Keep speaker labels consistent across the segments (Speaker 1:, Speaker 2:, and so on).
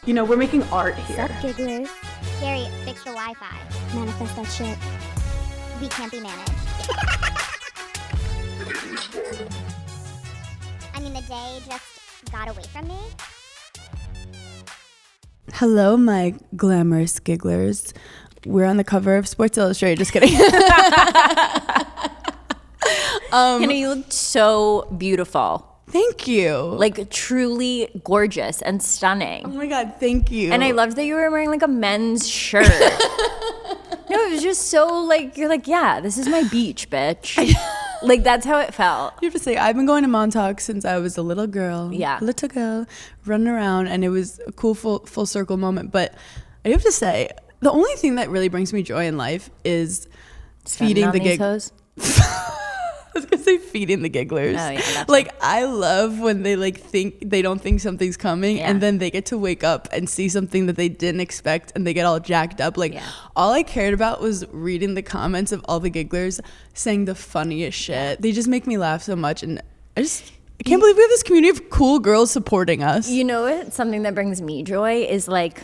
Speaker 1: You know, we're making art here.
Speaker 2: Sup, gigglers?
Speaker 3: Gary, fix the Wi-Fi.
Speaker 2: Manifest that shit.
Speaker 3: We can't be managed. I mean, the day just got away from me.
Speaker 1: Hello, my glamorous gigglers. We're on the cover of Sports Illustrated. Just kidding.
Speaker 4: Hannah, you look so beautiful.
Speaker 1: Thank you.
Speaker 4: Like, truly gorgeous and stunning.
Speaker 1: Oh my God, thank you.
Speaker 4: And I loved that you were wearing like a men's shirt. No, it was just so like, you're like, yeah, this is my beach, bitch. Like, that's how it felt.
Speaker 1: You have to say, I've been going to Montauk since I was a little girl.
Speaker 4: Yeah.
Speaker 1: Little girl, running around, and it was a cool full circle moment. But I have to say, the only thing that really brings me joy in life is feeding the gigglers. I was gonna say feeding the gigglers.
Speaker 4: Oh, yeah, that's
Speaker 1: like I love when they like think they don't think something's coming, and then they get to wake up and see something that they didn't expect, and they get all jacked up. Like all I cared about was reading the comments of all the gigglers saying the funniest shit. They just make me laugh so much, and I can't believe we have this community of cool girls supporting us.
Speaker 4: You know what? Something that brings me joy is like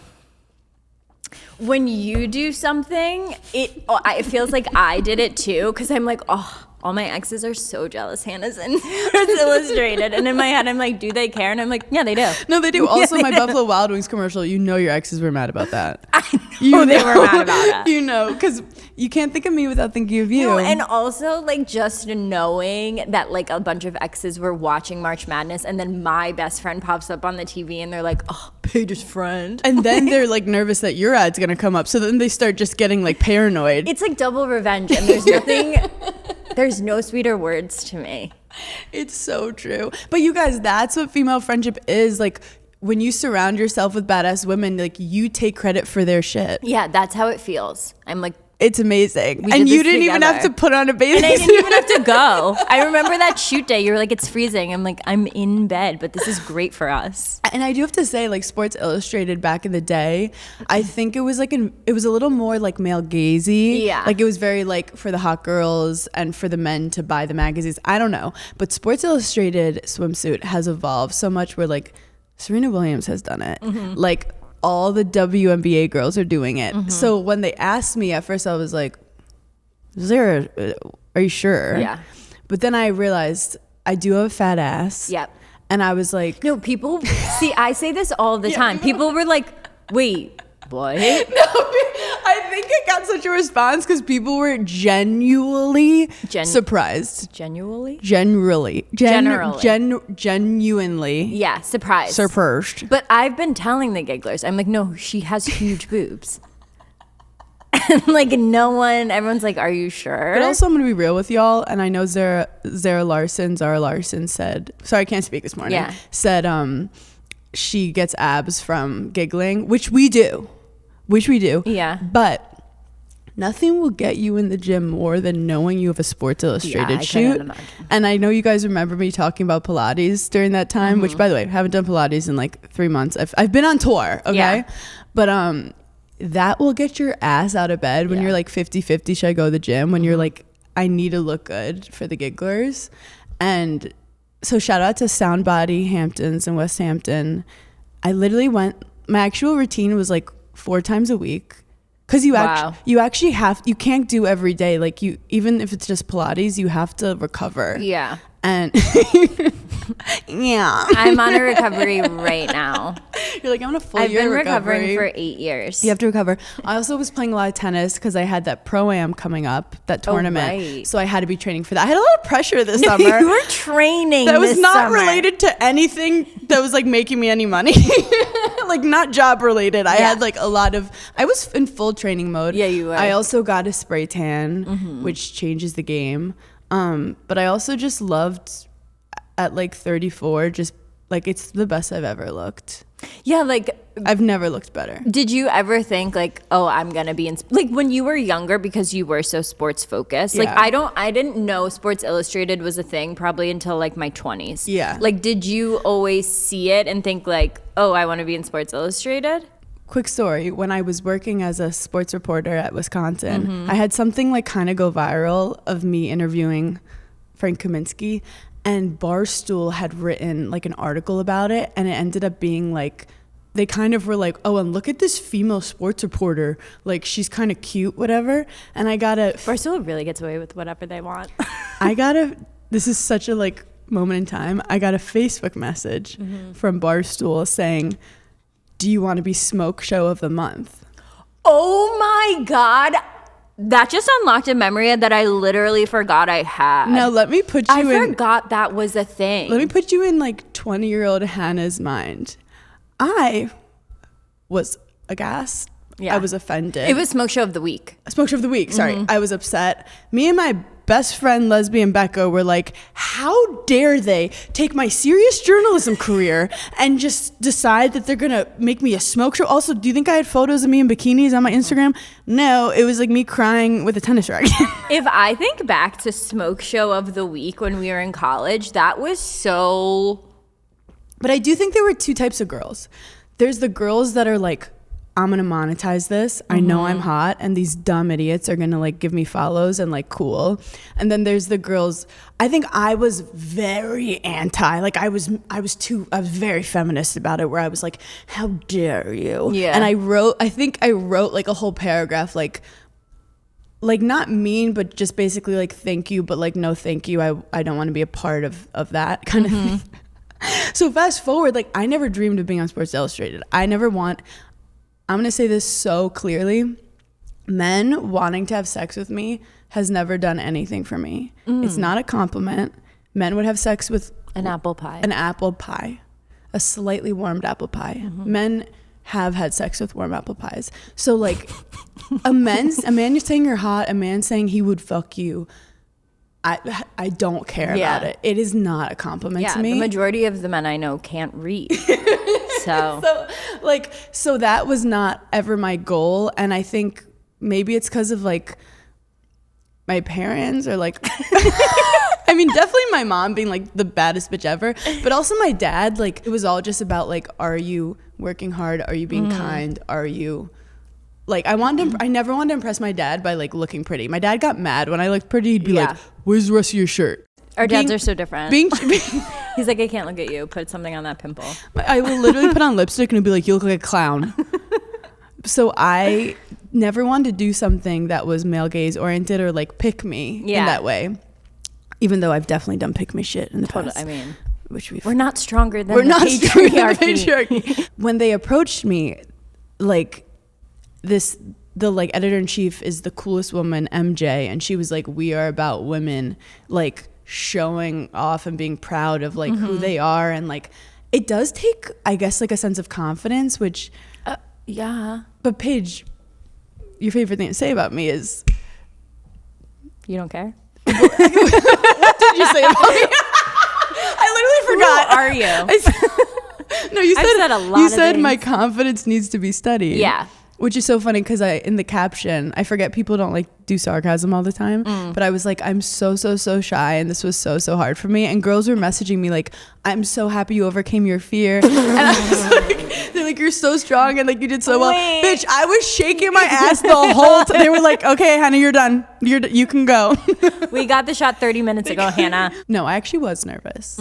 Speaker 4: when you do something, it feels like I did it too, because I'm like, oh, all my exes are so jealous Hannah's in Sports Illustrated. And in my head, I'm like, do they care? And I'm like, yeah, they do.
Speaker 1: No, they do. Also, my Buffalo Wild Wings commercial, you know your exes were mad about that.
Speaker 4: I know they were mad about it.
Speaker 1: You know, because you can't think of me without thinking of you.
Speaker 4: No, and also, like, just knowing that, like, a bunch of exes were watching March Madness, and then my best friend pops up on the TV, and they're like, oh, Paige's friend.
Speaker 1: And then they're, like, nervous that your ad's going to come up. So then they start just getting, like, paranoid.
Speaker 4: It's like double revenge, and there's nothing... There's no sweeter words to me.
Speaker 1: It's so true. But you guys, that's what female friendship is. Like, when you surround yourself with badass women, like, you take credit for their shit.
Speaker 4: Yeah, that's how it feels. I'm like,
Speaker 1: it's amazing. And you didn't even have to put on a bathing suit.
Speaker 4: And I didn't even have to go. I remember that shoot day. You were like, it's freezing. I'm like, I'm in bed, but this is great for us.
Speaker 1: And I do have to say, like, Sports Illustrated back in the day, I think it was like it was a little more like male gazy.
Speaker 4: Yeah.
Speaker 1: Like, it was very like for the hot girls and for the men to buy the magazines. I don't know. But Sports Illustrated swimsuit has evolved so much where, like, Serena Williams has done it. Mm-hmm. Like, all the WNBA girls are doing it. Mm-hmm. So when they asked me at first, I was like, are you sure?
Speaker 4: Yeah.
Speaker 1: But then I realized I do have a fat ass.
Speaker 4: Yep.
Speaker 1: And I was like,
Speaker 4: no, people see, I say this all the time. People were like, wait, what?
Speaker 1: No, I think it got such a response because people were genuinely surprised.
Speaker 4: Genuinely?
Speaker 1: Genuinely.
Speaker 4: Yeah, surprised.
Speaker 1: Surprised.
Speaker 4: But I've been telling the gigglers, I'm like, no, she has huge boobs. And like everyone's like, are you sure?
Speaker 1: But also, I'm going to be real with y'all. And I know Zara Larson said, sorry, I can't speak this morning.
Speaker 4: Yeah.
Speaker 1: Said she gets abs from giggling, which we do.
Speaker 4: Yeah.
Speaker 1: But nothing will get you in the gym more than knowing you have a Sports Illustrated shoot. And I know you guys remember me talking about Pilates during that time, which, by the way, I haven't done Pilates in like 3 months. I've been on tour, okay? Yeah. But that will get your ass out of bed when you're like 50-50, should I go to the gym? When you're like, I need to look good for the gigglers. And so shout out to Sound Body Hamptons in West Hampton. I literally went, my actual routine was like 4 times a week. Because you actually you can't do every day. Like, you, even if it's just Pilates, you have to recover.
Speaker 4: Yeah.
Speaker 1: And yeah,
Speaker 4: I'm on a recovery right now.
Speaker 1: You're like, I'm on a full year recovery.
Speaker 4: I've been recovering for 8 years.
Speaker 1: You have to recover. I also was playing a lot of tennis because I had that Pro-Am coming up, that tournament.
Speaker 4: Right.
Speaker 1: So I had to be training for that. I had a lot of pressure this summer.
Speaker 4: You were training
Speaker 1: that was not
Speaker 4: summer.
Speaker 1: Related to anything that was like making me any money. Like, not job related. I had like I was in full training mode.
Speaker 4: Yeah, you were.
Speaker 1: I also got a spray tan, which changes the game. But I also just loved at like 34, just like, it's the best I've ever looked.
Speaker 4: Yeah, like,
Speaker 1: I've never looked better.
Speaker 4: Did you ever think like, oh, I'm gonna be in, like, when you were younger, because you were so sports focused?
Speaker 1: Yeah.
Speaker 4: Like, I didn't know Sports Illustrated was a thing probably until like my 20s.
Speaker 1: Yeah.
Speaker 4: Like, did you always see it and think like, oh, I want to be in Sports Illustrated?
Speaker 1: Quick story. When I was working as a sports reporter at Wisconsin, I had something like kind of go viral of me interviewing Frank Kaminsky, and Barstool had written like an article about it, and it ended up being like they kind of were like, oh, and look at this female sports reporter. Like, she's kind of cute, whatever. And I got a...
Speaker 4: Barstool really gets away with whatever they want.
Speaker 1: This is such a, like, moment in time. I got a Facebook message from Barstool saying, do you want to be smoke show of the month?
Speaker 4: Oh, my God. That just unlocked a memory that I literally forgot I had.
Speaker 1: Now, let me put you
Speaker 4: I forgot that was a thing.
Speaker 1: Let me put you in, like, 20-year-old Hannah's mind. I was aghast.
Speaker 4: Yeah.
Speaker 1: I was offended.
Speaker 4: It was Smoke Show of the Week.
Speaker 1: Smoke Show of the Week. Sorry. I was upset. Me and my best friend, lesbian Becca, were like, how dare they take my serious journalism career and just decide that they're going to make me a smoke show? Also, do you think I had photos of me in bikinis on my Instagram? No, it was like me crying with a tennis racket.
Speaker 4: If I think back to Smoke Show of the Week when we were in college, that was so...
Speaker 1: But I do think there were two types of girls. There's the girls that are like, I'm going to monetize this. I know I'm hot, and these dumb idiots are going to like give me follows and like cool. And then there's the girls. I think I was very anti. Like I was very feminist about it, where I was like, how dare you?
Speaker 4: Yeah.
Speaker 1: And I wrote like a whole paragraph, like not mean, but just basically like, thank you, but like, no, thank you. I don't want to be a part of that kind of thing. So fast forward, like I never dreamed of being on Sports Illustrated. I'm going to say this so clearly. Men wanting to have sex with me has never done anything for me. It's not a compliment. Men would have sex with
Speaker 4: An apple pie.
Speaker 1: A slightly warmed apple pie. Men have had sex with warm apple pies. So like a man saying you're hot, a man saying he would fuck you, I don't care about it. It is not a compliment to me.
Speaker 4: The majority of the men I know can't read. So
Speaker 1: that was not ever my goal. And I think maybe it's because of like my parents, or like, I mean, definitely my mom being like the baddest bitch ever, but also my dad, like it was all just about like, are you working hard? Are you being kind? Are you... Like I never wanted to impress my dad by like looking pretty. My dad got mad when I looked pretty. He'd be like, "Where's the rest of your shirt?"
Speaker 4: Our dads are so different. He's like, "I can't look at you. Put something on that pimple."
Speaker 1: I will literally put on lipstick and he'd be like, "You look like a clown." So I never wanted to do something that was male gaze oriented or like pick me in that way. Even though I've definitely done pick me shit in the past.
Speaker 4: I mean,
Speaker 1: we're
Speaker 4: not stronger than the patriarchy.
Speaker 1: When they approached me, like. The like editor-in-chief is the coolest woman, MJ, and she was like, we are about women like showing off and being proud of like who they are, and like it does take, I guess, like a sense of confidence, which but Paige, your favorite thing to say about me is
Speaker 4: you don't care.
Speaker 1: What did you say about me? I literally forgot.
Speaker 4: Who are you?
Speaker 1: No, you said
Speaker 4: a lot.
Speaker 1: You said my confidence needs to be studied.
Speaker 4: Yeah.
Speaker 1: Which is so funny because in the caption, I forget people don't like do sarcasm all the time, but I was like, I'm so shy, and this was so hard for me. And girls were messaging me like, I'm so happy you overcame your fear. And I was like, they're like, you're so strong and like you did so well. Bitch, I was shaking my ass the whole time. They were like, okay, Hannah, you're done. You can go.
Speaker 4: We got the shot 30 minutes ago, Hannah.
Speaker 1: No, I actually was nervous.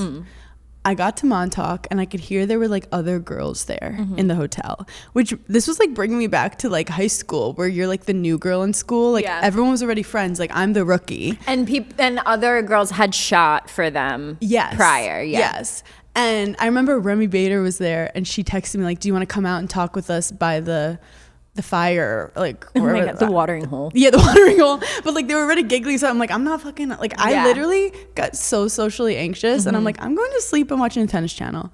Speaker 1: I got to Montauk and I could hear there were like other girls there in the hotel, which this was like bringing me back to like high school, where you're like the new girl in school. Like everyone was already friends. Like I'm the rookie.
Speaker 4: And other girls had shot for them prior.
Speaker 1: Yes. And I remember Remy Bader was there and she texted me like, do you want to come out and talk with us by the fire, like
Speaker 4: the watering hole.
Speaker 1: Yeah, the watering hole. But like they were already giggling, so I'm like, I'm not fucking like I literally got so socially anxious and I'm like, I'm going to sleep and watching the Tennis Channel.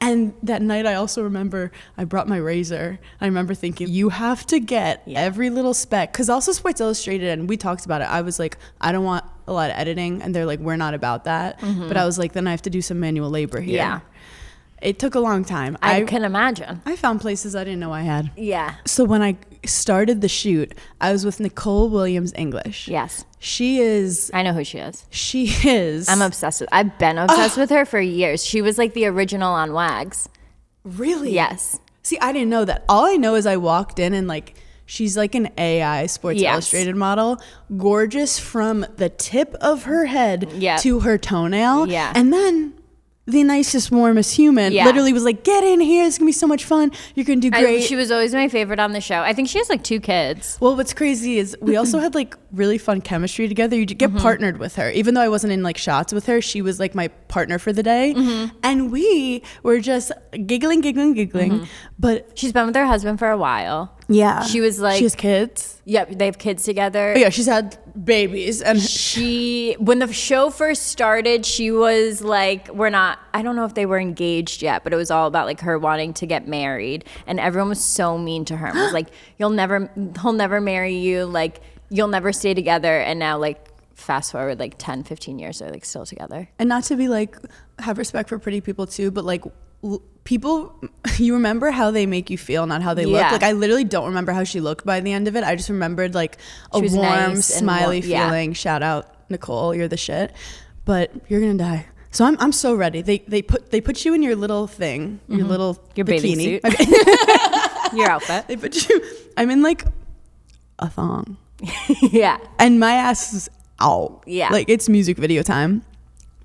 Speaker 1: And that night I also remember I brought my razor. I remember thinking, you have to get every little speck, because also Sports Illustrated, and we talked about it, I was like, I don't want a lot of editing, and they're like, we're not about that. But I was like, then I have to do some manual labor here. It took a long time.
Speaker 4: I can imagine.
Speaker 1: I found places I didn't know I had.
Speaker 4: Yeah.
Speaker 1: So when I started the shoot, I was with Nicole Williams English.
Speaker 4: Yes.
Speaker 1: She is...
Speaker 4: I know who she is.
Speaker 1: She is...
Speaker 4: I've been obsessed with her for years. She was like the original on Wags.
Speaker 1: Really?
Speaker 4: Yes.
Speaker 1: See, I didn't know that. All I know is I walked in and like... She's like an AI Sports Illustrated model. Gorgeous from the tip of her head to her toenail.
Speaker 4: Yeah.
Speaker 1: And then... the nicest, warmest human.
Speaker 4: Yeah.
Speaker 1: Literally was like, get in here. It's going to be so much fun. You're going to do great.
Speaker 4: She was always my favorite on the show. I think she has like 2 kids.
Speaker 1: Well, what's crazy is we also had like really fun chemistry together. You get partnered with her. Even though I wasn't in like shots with her, she was like my partner for the day. And we were just giggling. But
Speaker 4: She's been with her husband for a while.
Speaker 1: yeah.
Speaker 4: She was like,
Speaker 1: she has kids.
Speaker 4: Yep, they have kids together.
Speaker 1: Oh, yeah, she's had babies. And
Speaker 4: When the show first started, she was like, I don't know if they were engaged yet, but it was all about like her wanting to get married. And everyone was so mean to her. It was like, he'll never marry you. Like, you'll never stay together. And now like, fast forward like 10, 15 years, they're like still together.
Speaker 1: And not to be like, have respect for pretty people too, but like people, you remember how they make you feel, not how they look. Like I literally don't remember how she looked by the end of it. I just remembered like a warm,
Speaker 4: nice
Speaker 1: smiley feeling. Shout out Nicole, you're the shit. But you're gonna die. So I'm so ready. They put you in your little thing, your
Speaker 4: Your
Speaker 1: bikini,
Speaker 4: bathing suit. Your outfit.
Speaker 1: They put you. I'm in like a thong.
Speaker 4: Yeah.
Speaker 1: And my ass is out.
Speaker 4: Yeah.
Speaker 1: Like it's music video time.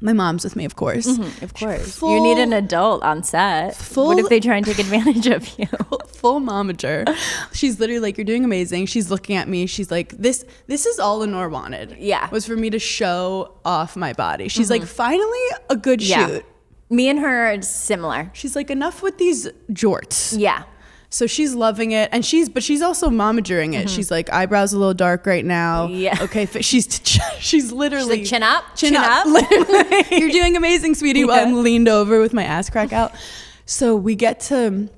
Speaker 1: My mom's with me, of course.
Speaker 4: Of course. You need an adult on set. What if they try and take advantage of you?
Speaker 1: Full momager. She's literally like, you're doing amazing. She's looking at me. She's like, this is all Lenore wanted.
Speaker 4: Yeah.
Speaker 1: Was for me to show off my body. She's like, finally a good shoot.
Speaker 4: Me and her are similar.
Speaker 1: She's like, enough with these jorts.
Speaker 4: Yeah.
Speaker 1: So she's loving it, and she's also momagering it. She's like, eyebrows a little dark right now.
Speaker 4: Yeah.
Speaker 1: Okay. She's literally
Speaker 4: She's like,
Speaker 1: chin up. Literally. You're doing amazing, sweetie. While I'm leaned over with my ass crack out. So we get to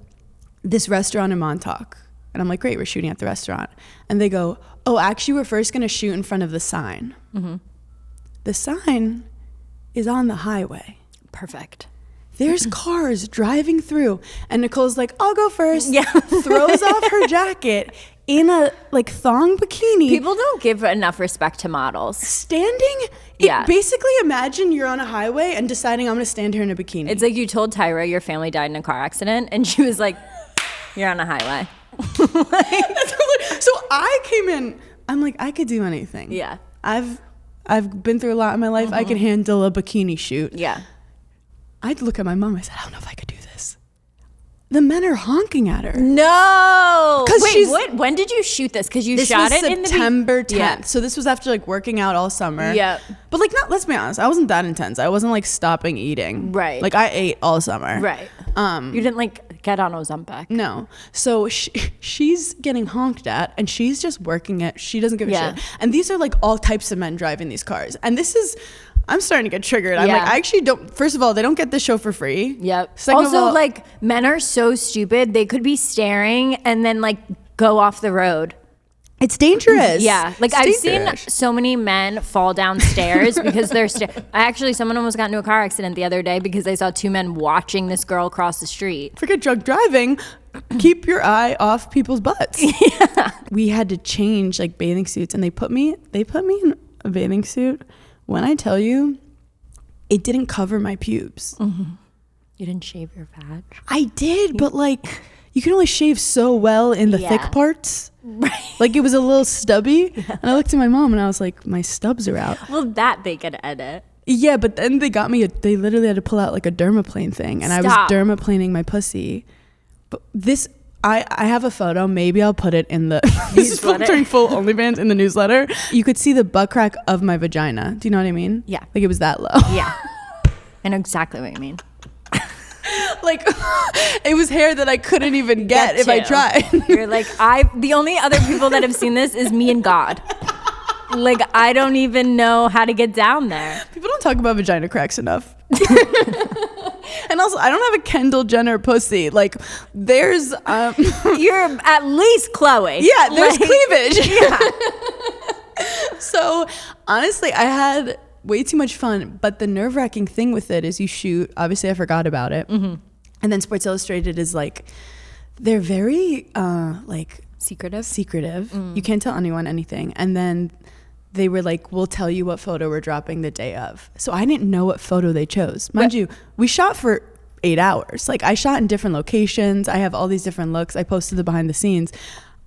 Speaker 1: this restaurant in Montauk, and I'm like, great, we're shooting at the restaurant. And they go, oh, actually, we're first gonna shoot in front of the sign. The sign is on the highway.
Speaker 4: Perfect.
Speaker 1: There's cars driving through, and Nicole's like, I'll go first.
Speaker 4: Yeah.
Speaker 1: Throws off her jacket in a like thong bikini.
Speaker 4: People don't give enough respect to models.
Speaker 1: Standing. Basically, imagine you're on a highway and deciding I'm going to stand here in a bikini.
Speaker 4: It's like you told Tyra your family died in a car accident, and she was like, you're on a highway.
Speaker 1: So I came in, I'm like, I could do anything.
Speaker 4: Yeah.
Speaker 1: I've been through a lot in my life. I could handle a bikini shoot.
Speaker 4: Yeah.
Speaker 1: I'd look at my mom. I said, I don't know if I could do this. The men are honking at her.
Speaker 4: No.
Speaker 1: Wait,
Speaker 4: what? When did you shoot this? Because you
Speaker 1: This
Speaker 4: shot
Speaker 1: was
Speaker 4: it in the
Speaker 1: September 10th.
Speaker 4: Yeah.
Speaker 1: So this was after like working out all summer.
Speaker 4: Yep.
Speaker 1: But like, let's be honest, I wasn't that intense. I wasn't like stopping eating.
Speaker 4: Right.
Speaker 1: Like I ate all summer.
Speaker 4: Right. You didn't like get on Ozempic.
Speaker 1: No. So she's getting honked at, and she's just working it. She doesn't give a shit. And these are like all types of men driving these cars. And this is, I'm starting to get triggered. I'm like, I actually don't, first of all, they don't get this show for free.
Speaker 4: Yep.
Speaker 1: Second
Speaker 4: Also,
Speaker 1: of all,
Speaker 4: like, men are so stupid. They could be staring and then like go off the road.
Speaker 1: it's dangerous.
Speaker 4: Yeah. Like
Speaker 1: It's
Speaker 4: I've
Speaker 1: dangerous.
Speaker 4: seen so many men fall downstairs because they're someone almost got into a car accident the other day because they saw 2 men watching this girl cross the street.
Speaker 1: Forget drunk driving. Keep your eye off people's butts. Yeah. We had to change like bathing suits, and they put me in a bathing suit. When I tell you, it didn't cover my pubes.
Speaker 4: You didn't shave your vag?
Speaker 1: I did, but like you can only shave so well in the thick parts.
Speaker 4: Right.
Speaker 1: Like it was a little stubby. And I looked at my mom and I was like, my stubs are out.
Speaker 4: Well, that they could edit.
Speaker 1: Yeah, but then they got me, they literally had to pull out like a dermaplane thing. And I was dermaplaning my pussy. But this, I have a photo. Maybe I'll put it in the this is during full OnlyFans in the newsletter. You could see the butt crack of my vagina. Do you know what I mean?
Speaker 4: Yeah.
Speaker 1: Like it was that low.
Speaker 4: Yeah. I know exactly what you mean.
Speaker 1: Like it was hair that I couldn't even get if I tried.
Speaker 4: You're like, the only other people that have seen this is me and God. Like, I don't even know how to get down there.
Speaker 1: People don't talk about vagina cracks enough. And also, I don't have a Kendall Jenner pussy. Like, there's
Speaker 4: You're at least Chloe.
Speaker 1: yeah, there's
Speaker 4: like,
Speaker 1: cleavage.
Speaker 4: Yeah.
Speaker 1: So honestly, I had way too much fun. But the nerve-wracking thing with it is you shoot. Obviously, I forgot about it. And then Sports Illustrated is like, they're very like secretive. You can't tell anyone anything. And then they were like, we'll tell you what photo we're dropping the day of. So I didn't know what photo they chose. Mind you, we shot for 8 hours. Like I shot in different locations. I have all these different looks. I posted the behind the scenes.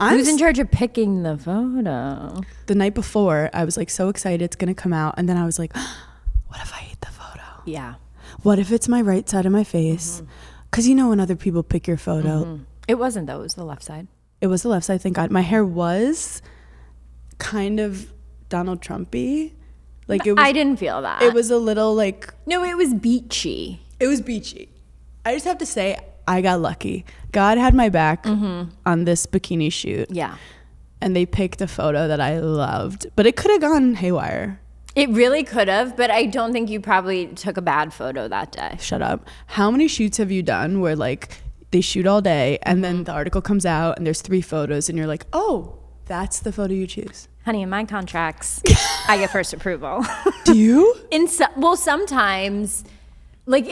Speaker 4: Who's in charge of picking the photo?
Speaker 1: The night before, I was like so excited it's going to come out. And then I was like, what if I hate the photo?
Speaker 4: Yeah.
Speaker 1: What if it's my right side of my face? Because when other people pick your photo.
Speaker 4: It wasn't though. It was the left side.
Speaker 1: It was the left side, thank God. My hair was kind of Donald Trump-y. Like it was,
Speaker 4: I didn't feel that.
Speaker 1: It was a little like...
Speaker 4: No, it was beachy.
Speaker 1: It was beachy. I just have to say, I got lucky. God had my back on this bikini shoot.
Speaker 4: Yeah.
Speaker 1: And they picked a photo that I loved. But it could have gone haywire.
Speaker 4: It really could have, but I don't think you probably took a bad photo that day.
Speaker 1: Shut up. How many shoots have you done where like they shoot all day and then the article comes out and there's 3 photos and you're like, oh, that's the photo you choose?
Speaker 4: Honey, in my contracts, I get first approval.
Speaker 1: Do you?
Speaker 4: Well, sometimes, like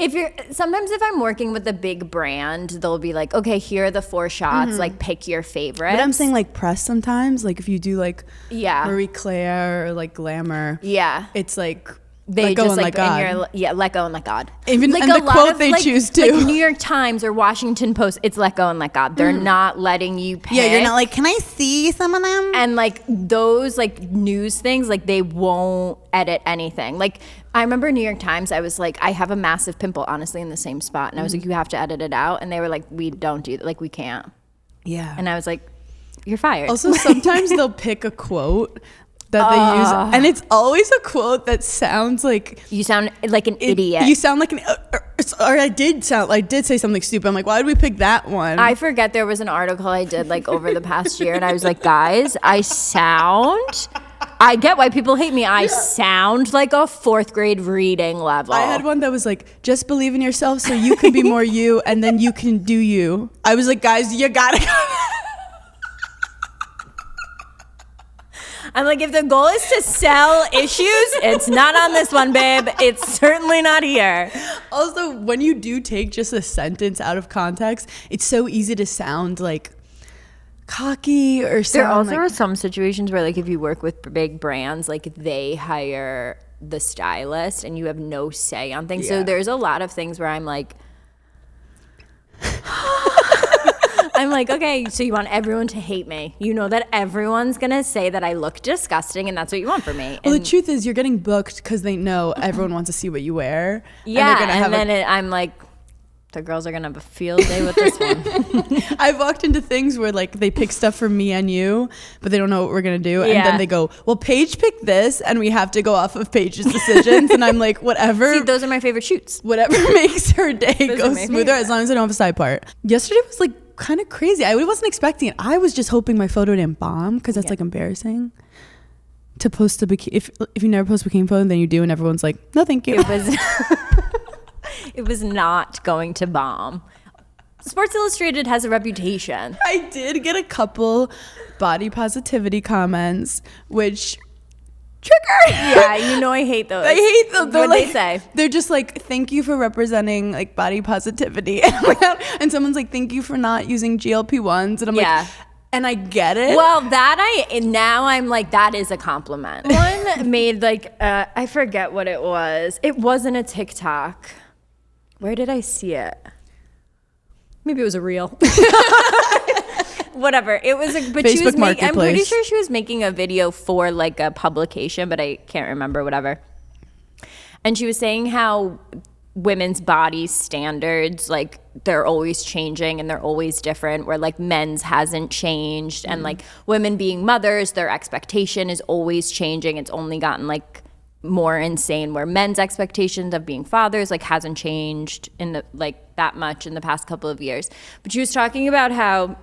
Speaker 4: sometimes if I'm working with a big brand, they'll be like, okay, here are the 4 shots, like pick your favorite.
Speaker 1: But I'm saying like press sometimes, like if you do like Marie Claire or like Glamour, it's like
Speaker 4: they
Speaker 1: let go
Speaker 4: just
Speaker 1: and
Speaker 4: like
Speaker 1: let God.
Speaker 4: Let go and let God.
Speaker 1: Even
Speaker 4: like
Speaker 1: and
Speaker 4: a
Speaker 1: the
Speaker 4: lot
Speaker 1: quote
Speaker 4: of,
Speaker 1: they
Speaker 4: like,
Speaker 1: choose too.
Speaker 4: Like New York Times or Washington Post, it's let go and let God. They're not letting you pick.
Speaker 1: Yeah, you're not like, can I see some of them?
Speaker 4: And like those like news things, like they won't edit anything. Like I remember New York Times, I was like, I have a massive pimple, honestly, in the same spot. And I was like, you have to edit it out. And they were like, we don't do that. Like, we can't.
Speaker 1: Yeah.
Speaker 4: And I was like, you're fired.
Speaker 1: Also, sometimes they'll pick a quote that they use. And it's always a quote that sounds like...
Speaker 4: You sound like an idiot.
Speaker 1: You sound like an... Or I did say something stupid. I'm like, why did we pick that one?
Speaker 4: I forget there was an article I did like over the past year. And I was like, guys, I get why people hate me. I sound like a 4th grade reading level.
Speaker 1: I had one that was like, just believe in yourself so you can be more you and then you can do you. I was like, guys, you gotta go.
Speaker 4: I'm like, if the goal is to sell issues, it's not on this one, babe. It's certainly not here.
Speaker 1: Also, when you do take just a sentence out of context, it's so easy to sound like cocky or something.
Speaker 4: There also are some situations where like if you work with big brands, like they hire the stylist and you have no say on things. So there's a lot of things where I'm like okay, so you want everyone to hate me. You know that everyone's gonna say that I look disgusting and that's what you want from me.
Speaker 1: Well, the truth is you're getting booked because they know everyone wants to see what you wear.
Speaker 4: Yeah, I'm like, the girls are gonna have a field day with this one.
Speaker 1: I've walked into things where like they pick stuff for me and you, but they don't know what we're gonna do, and then they go, "Well, Paige picked this, and we have to go off of Paige's decisions." And I'm like, "Whatever."
Speaker 4: See, those are my favorite shoots.
Speaker 1: Whatever makes her day go smoother, as long as I don't have a side part. Yesterday was like kind of crazy. I wasn't expecting it. I was just hoping my photo didn't bomb because that's like embarrassing to post a bikini. If you never post a bikini photo, and then you do, and everyone's like, "No, thank you."
Speaker 4: It was not going to bomb. Sports Illustrated has a reputation.
Speaker 1: I did get a couple body positivity comments, which trigger.
Speaker 4: Yeah, you know I hate those.
Speaker 1: I hate them.
Speaker 4: What they say?
Speaker 1: They're just like, thank you for representing like body positivity. And someone's like, thank you for not using GLP-1s. And I'm like, and I get it.
Speaker 4: Well, I'm like, that is a compliment. One made like, I forget what it was. It wasn't a TikTok. Where did I see it? Maybe it was a reel. Whatever. It was but
Speaker 1: Facebook
Speaker 4: she was
Speaker 1: Marketplace.
Speaker 4: I'm pretty sure she was making a video for like a publication, but I can't remember, whatever. And she was saying how women's body standards, like they're always changing and they're always different, where like men's hasn't changed. And like women being mothers, their expectation is always changing. It's only gotten like more insane, where men's expectations of being fathers like hasn't changed in the like that much in the past couple of years. But she was talking about how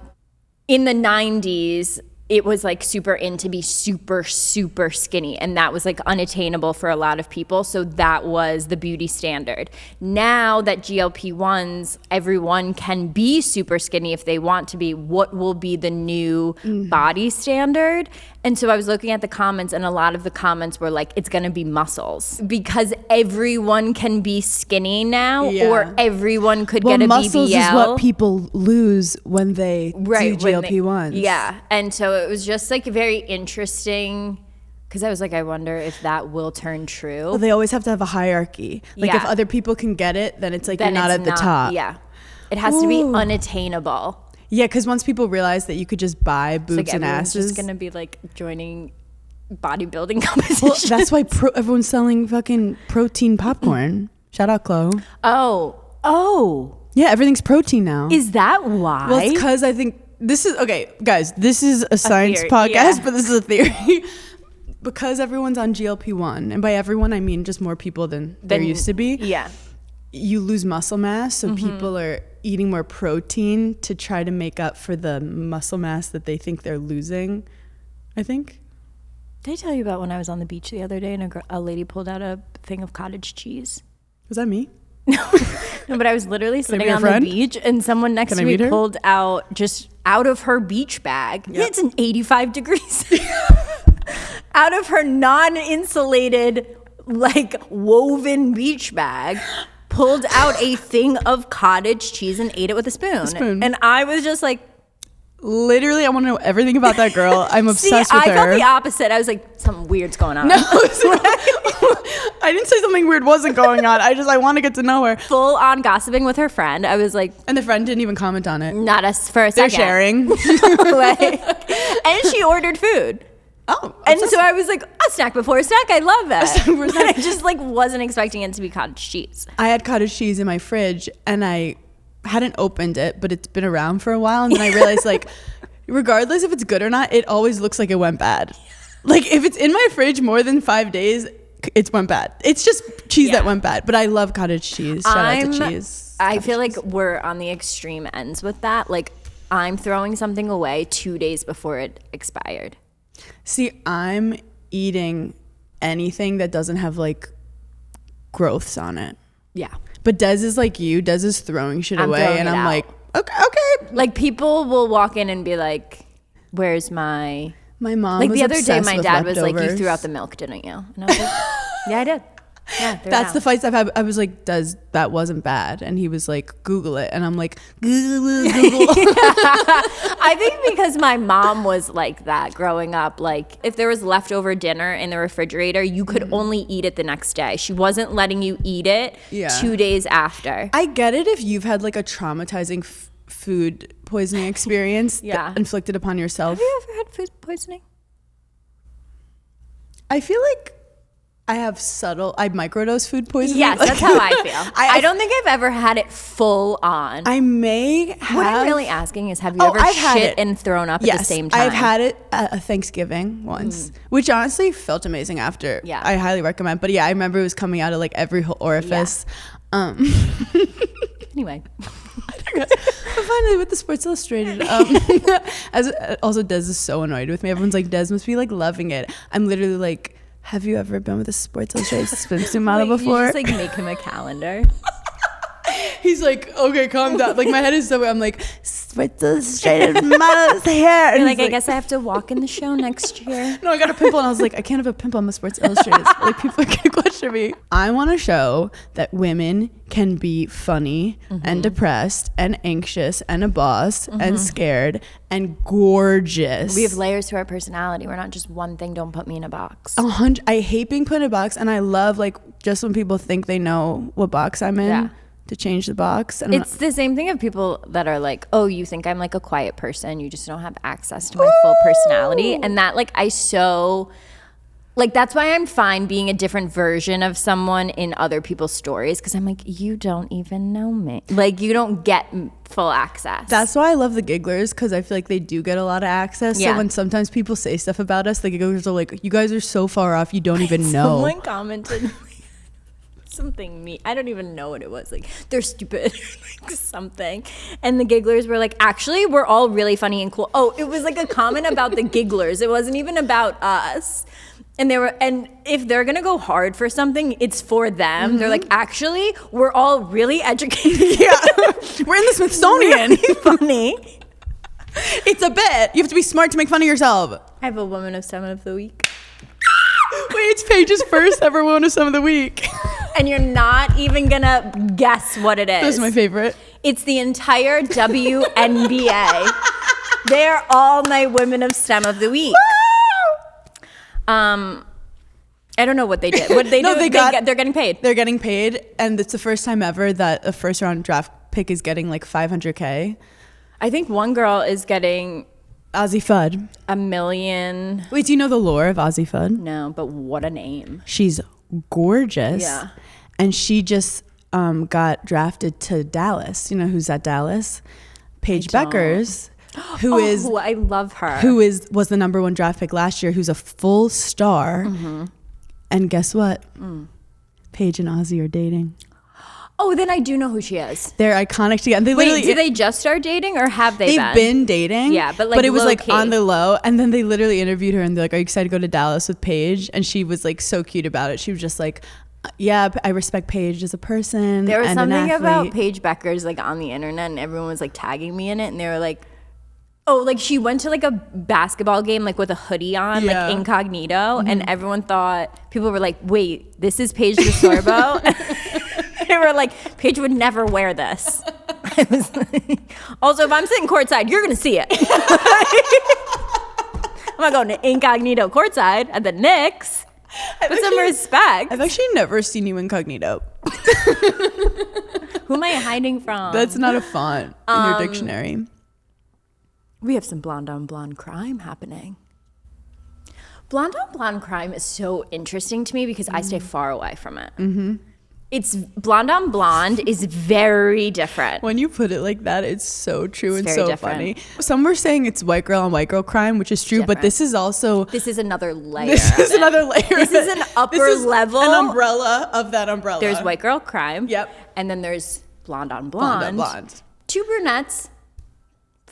Speaker 4: in the 90s it was like super in to be super skinny, and that was like unattainable for a lot of people, so that was the beauty standard. Now that GLP-1s, everyone can be super skinny if they want to be. What will be the new body standard? And so I was looking at the comments, and a lot of the comments were like, it's gonna be muscles, because everyone can be skinny now, or everyone could get a BBL.
Speaker 1: Muscles is what people lose when they do GLP-1s.
Speaker 4: And so it was just like very interesting, because I was like, I wonder if that will turn true.
Speaker 1: Well, they always have to have a hierarchy. Like if other people can get it, then it's like you're not at the top.
Speaker 4: Yeah, it has to be unattainable.
Speaker 1: Yeah, because once people realize that you could just buy boobs
Speaker 4: like
Speaker 1: and asses,
Speaker 4: just gonna be like joining bodybuilding competitions.
Speaker 1: Well, that's why everyone's selling fucking protein popcorn. Shout out Chloe.
Speaker 4: Oh.
Speaker 1: Yeah, everything's protein now.
Speaker 4: Is that why?
Speaker 1: Well, it's because I think this is okay, guys. This is a science
Speaker 4: theory,
Speaker 1: podcast,
Speaker 4: yeah.
Speaker 1: but this is a theory. Because everyone's on GLP-1, and by everyone I mean just more people than there used to be.
Speaker 4: Yeah.
Speaker 1: You lose muscle mass, so people are eating more protein to try to make up for the muscle mass that they think they're losing. I think.
Speaker 4: Did I tell you about when I was on the beach the other day and a lady pulled out a thing of cottage cheese?
Speaker 1: Was that me?
Speaker 4: No, but I was literally sitting on
Speaker 1: friend?
Speaker 4: the beach and someone next to me pulled out just out of her beach bag. Yep. It's an 85 degrees. Out of her non-insulated, like woven beach bag, pulled out a thing of cottage cheese and ate it with a spoon. And I was just like,
Speaker 1: literally, I want to know everything about that girl. I'm obsessed with her.
Speaker 4: I felt the opposite. I was like, something weird's going on.
Speaker 1: No, I didn't say something weird wasn't going on. I want to get to know her.
Speaker 4: Full on gossiping with her friend. I was like,
Speaker 1: and the friend didn't even comment on it.
Speaker 4: Not us for a second.
Speaker 1: They're sharing.
Speaker 4: And she ordered food.
Speaker 1: Oh,
Speaker 4: and so I was like, a snack before a snack. I love that. But I just like wasn't expecting it to be cottage cheese.
Speaker 1: I had cottage cheese in my fridge and I hadn't opened it, but it's been around for a while. And then I realized like, regardless if it's good or not, it always looks like it went bad. Like if it's in my fridge more than 5 days, it's went bad. It's just cheese that went bad. But I love cottage cheese. Shout out to cheese.
Speaker 4: I feel like we're on the extreme ends with that. Like I'm throwing something away 2 days before it expired.
Speaker 1: See, I'm eating anything that doesn't have like growths on it.
Speaker 4: Yeah.
Speaker 1: But Des is like you. Des is throwing shit away. And I'm like, okay.
Speaker 4: Like people will walk in and be like, where's my
Speaker 1: mom
Speaker 4: like
Speaker 1: was
Speaker 4: the other day my dad
Speaker 1: leftovers.
Speaker 4: was like, you threw out the milk, didn't you? And I was like, yeah, I did. Yeah,
Speaker 1: that's the fights I've had. I was like, that wasn't bad? And he was like, Google it. And I'm like, Google.
Speaker 4: I think because my mom was like that growing up. Like if there was leftover dinner in the refrigerator, you could only eat it the next day. She wasn't letting you eat it 2 days after.
Speaker 1: I get it if you've had like a traumatizing food poisoning experience inflicted upon yourself.
Speaker 4: Have you ever had food poisoning?
Speaker 1: I feel like I microdose food poisoning.
Speaker 4: Yes, that's how I feel. I don't think I've ever had it full on.
Speaker 1: I may have.
Speaker 4: What I'm really asking is, have you ever shit and thrown up at the same time?
Speaker 1: I've had it at a Thanksgiving once, which honestly felt amazing after. Yeah. I highly recommend. But yeah, I remember it was coming out of like every orifice. Yeah.
Speaker 4: Anyway.
Speaker 1: But finally with the Sports Illustrated, also Des is so annoyed with me. Everyone's like, Des must be like loving it. I'm literally like, have you ever been with a Sports Illustrated swimsuit model before?
Speaker 4: You just like make him a calendar.
Speaker 1: He's like, okay, calm down. Like my head is so. I'm like, Sports Illustrated model's here.
Speaker 4: You're like, I guess I have to walk in the show next year.
Speaker 1: No, I got a pimple, and I was like, I can't have a pimple on the Sports Illustrated. Like people are gonna question me. I want to show that women can be funny and depressed and anxious and a boss and scared and gorgeous.
Speaker 4: We have layers to our personality. We're not just one thing. Don't put me in a box.
Speaker 1: 100. I hate being put in a box, and I love like just when people think they know what box I'm in. Yeah. To change the box. And
Speaker 4: it's the same thing of people that are like, oh, you think I'm like a quiet person, you just don't have access to my full personality. And that like that's why I'm fine being a different version of someone in other people's stories, because I'm like, you don't even know me, like you don't get full access.
Speaker 1: That's why I love the Gigglers, because I feel like they do get a lot of access. So when sometimes people say stuff about us, the Gigglers are like, you guys are so far off, you don't even know.
Speaker 4: Someone commented something me, I don't even know what it was, like they're stupid like something, and the Gigglers were like, actually we're all really funny and cool. Oh, it was like a comment about the Gigglers, it wasn't even about us. And if they're gonna go hard for something, it's for them. They're like, actually we're all really educated.
Speaker 1: Yeah. We're in the Smithsonian.
Speaker 4: Really funny.
Speaker 1: It's a bit, you have to be smart to make fun of yourself.
Speaker 4: I have a Woman of STEM of the Week.
Speaker 1: Wait, it's Paige's first ever Woman of STEM of the Week.
Speaker 4: And you're not even gonna guess what it is.
Speaker 1: This is my favorite.
Speaker 4: It's the entire WNBA. They're all my Women of STEM of the Week. I don't know what they did. What they do? They're getting paid.
Speaker 1: They're getting paid, and it's the first time ever that a first round draft pick is getting like $500K.
Speaker 4: I think one girl is getting
Speaker 1: Ozzy Fudd.
Speaker 4: $1 million.
Speaker 1: Wait, do you know the lore of Ozzy Fudd?
Speaker 4: No, but what a name.
Speaker 1: She's gorgeous.
Speaker 4: Yeah.
Speaker 1: and she just got drafted to Dallas. You know who's at Dallas? Paige Beckers, who is
Speaker 4: I love her.
Speaker 1: Was the number 1 draft pick last year, who's a full star. And guess what? Paige and Ozzy are dating.
Speaker 4: Oh, then I do know who she is.
Speaker 1: They're iconic together.
Speaker 4: Wait, did they just start dating or have they
Speaker 1: They've been dating.
Speaker 4: Yeah, but
Speaker 1: it was like
Speaker 4: low-key.
Speaker 1: on the low. And then they literally interviewed her and they're like, are you excited to go to Dallas with Paige? And she was like so cute about it. She was just like, yeah, I respect Paige as a person.
Speaker 4: There was
Speaker 1: and
Speaker 4: something
Speaker 1: an
Speaker 4: about
Speaker 1: athlete.
Speaker 4: Paige Beckers like on the internet and everyone was like tagging me in it and they were like, oh, like she went to like a basketball game like with a hoodie on,
Speaker 1: Yeah.
Speaker 4: like incognito, and everyone thought, people were like, wait, this is Paige DeSorbo? They were like, Paige would never wear this. I was like, also, if I'm sitting courtside, you're gonna see it. I'm not going to incognito courtside at the Knicks. Put some respect.
Speaker 1: I've actually never seen you incognito.
Speaker 4: Who am I hiding from?
Speaker 1: That's not a font in your dictionary.
Speaker 4: We have some blonde on blonde crime happening. Blonde on blonde crime is so interesting to me because I stay far away from it. It's blonde on blonde is very different.
Speaker 1: When you put it like that, it's so true and
Speaker 4: very
Speaker 1: so
Speaker 4: different.
Speaker 1: funny. Some were saying it's white girl on white girl crime, which is true, but this is also
Speaker 4: This is another layer.
Speaker 1: this is another layer.
Speaker 4: This is an upper level.
Speaker 1: An umbrella of that umbrella.
Speaker 4: There's white girl crime.
Speaker 1: Yep.
Speaker 4: And then there's blonde on
Speaker 1: blonde
Speaker 4: blonde.
Speaker 1: on blonde.
Speaker 4: 2 brunettes,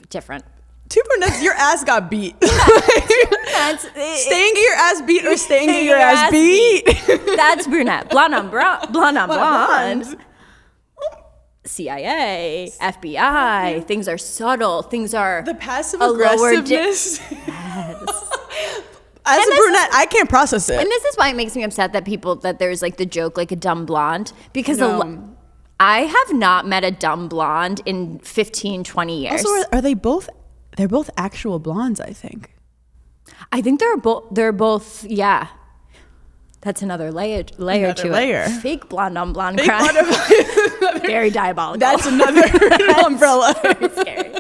Speaker 4: different.
Speaker 1: 2 brunettes, your ass got beat.
Speaker 4: That's
Speaker 1: Staying get your ass beat or staying get your ass beat.
Speaker 4: That's brunette. Blonde on blonde. CIA, FBI. Things are subtle. Things are
Speaker 1: The passive
Speaker 4: a lower
Speaker 1: aggressiveness.
Speaker 4: Yes.
Speaker 1: As a brunette, I can't process it.
Speaker 4: And this is why it makes me upset that there's like the joke like a dumb blonde because
Speaker 1: No.
Speaker 4: I have not met a dumb blonde in 15, 20 years.
Speaker 1: Also, are they both? They're both actual blondes, I think.
Speaker 4: I think they're both, yeah. That's another layer to it. Fake blonde on blonde crime. Very diabolical.
Speaker 1: That's another umbrella.
Speaker 4: Very scary.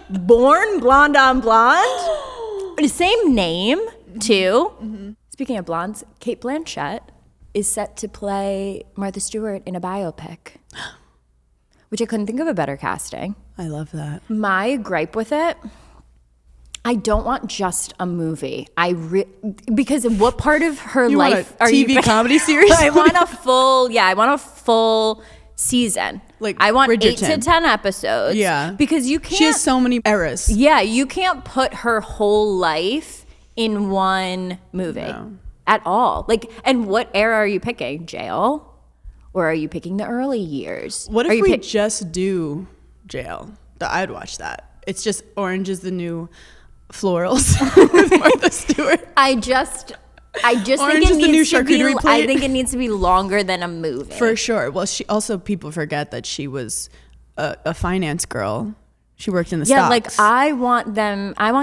Speaker 4: Born blonde on blonde. Same name, too. Speaking of blondes, Cate Blanchett is set to play Martha Stewart in a biopic, which I couldn't think of a better casting.
Speaker 1: I love that.
Speaker 4: My gripe with it, I don't want just a movie. Because what part of her
Speaker 1: You
Speaker 4: life
Speaker 1: want a TV comedy series?
Speaker 4: I want a full season.
Speaker 1: Like
Speaker 4: I want 8
Speaker 1: Bridgerton.
Speaker 4: to 10 episodes.
Speaker 1: Yeah.
Speaker 4: Because you can't.
Speaker 1: She has so many eras.
Speaker 4: Yeah, you can't put her whole life in one movie at all. Like, and what era are you picking? Jail? Or are you picking the early years?
Speaker 1: What
Speaker 4: Are
Speaker 1: if
Speaker 4: you
Speaker 1: we just do Jail? I'd watch that. It's just Orange is the New Florals with Martha Stewart.
Speaker 4: I just
Speaker 1: Orange
Speaker 4: think
Speaker 1: is
Speaker 4: it
Speaker 1: the new
Speaker 4: needs to be.
Speaker 1: charcuterie plate.
Speaker 4: I think it needs to be longer than a movie.
Speaker 1: For sure. Well, she also, people forget that she was a finance girl. She worked in the
Speaker 4: yeah,
Speaker 1: stocks.
Speaker 4: like I want